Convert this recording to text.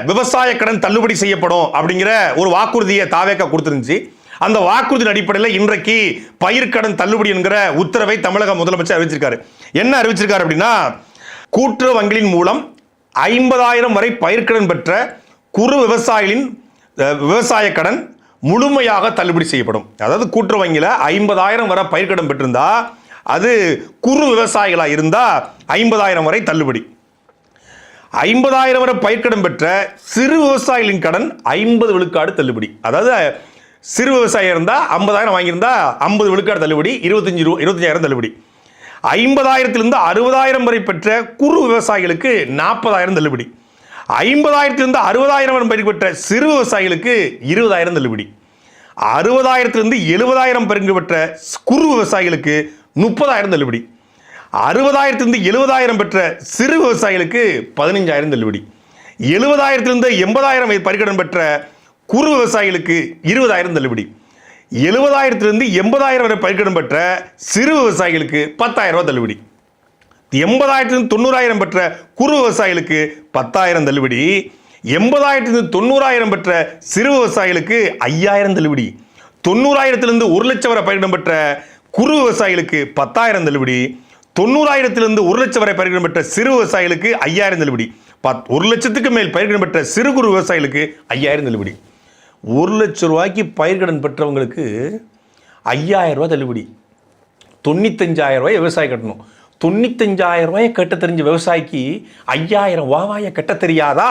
விவசாய கடன் தள்ளுபடி செய்யப்படும் அப்படிங்கிற ஒரு வாக்குறுதியை தாவேக்கா கொடுத்துருந்துச்சு. அந்த வாக்குறுதியின் அடிப்படையில் இன்றைக்கு பயிர்க்கடன் தள்ளுபடி என்கிற உத்தரவை தமிழக முதலமைச்சர் அறிவிச்சிருக்காரு. என்ன அறிவிச்சிருக்காரு அப்படின்னா, கூட்டுறவு வங்கிகளின் மூலம் 50,000 வரை பயிர்க்கடன் பெற்ற குறு விவசாயிகளின் விவசாய கடன் முழுமையாக தள்ளுபடி செய்யப்படும். அதாவது கூட்டுறவு வங்கியில் 50,000 வரை பயிர்க்கடன் பெற்றிருந்தா அது குறு விவசாயிகளாக இருந்தால் 50,000 வரை தள்ளுபடி. 50,000 வரை பயிர்க்கடன் பெற்ற சிறு விவசாயிகளின் கடன் 50 விழுக்காடு தள்ளுபடி. அதாவது சிறு விவசாயி இருந்தால் 50,000 வாங்கியிருந்தா 50 விழுக்காடு தள்ளுபடி, 25,000 தள்ளுபடி. 50,000 60,000 வரை பெற்ற குறு விவசாயிகளுக்கு 40,000 தள்ளுபடி. 50,000 60,000 வரை பெற்ற சிறு விவசாயிகளுக்கு 20,000 தள்ளுபடி. 60,000 70,000 பங்கு பெற்ற குறு விவசாயிகளுக்கு 30,000 தள்ளுபடி. 60,000 70,000 பெற்ற சிறு விவசாயிகளுக்கு 15,000 தள்ளுபடி. 70,000 80,000 பரிகடன் பெற்ற குறு விவசாயிகளுக்கு 20,000 தள்ளுபடி. 70,000 80,000 வரை பயிர்க்கடன் பெற்ற சிறு விவசாயிகளுக்கு 10,000 தள்ளுபடி. 80,000 90,000 பெற்ற குறு விவசாயிகளுக்கு 10,000 தள்ளுபடி. 80,000 90,000 பெற்ற சிறு விவசாயிகளுக்கு 5,000 தள்ளுபடி. 90,000 1 லட்சம் வரை பயிர்க்கடன் பெற்ற குறு விவசாயிகளுக்கு 10,000 தள்ளுபடி. 90,000 1 லட்சம் வரை பயிர்க்கடன் பெற்ற சிறு விவசாயிகளுக்கு 5,000 தள்ளுபடி. 1 லட்சத்துக்கு மேல் பயிர்க்கடன் பெற்ற சிறு குறு விவசாயிகளுக்கு 5,000 தள்ளுபடி. 1 லட்சம் ரூபாய்க்கு பயிர்க்கடன் பெற்றவங்களுக்கு 5,000 ரூபாய் தள்ளுபடி. 95,000 ரூபாய் விவசாயி கட்டணும். 95,000 ரூபாயை கட்ட தெரிஞ்ச விவசாயிக்கு 5,000 வாவாயை கட்ட தெரியாதா?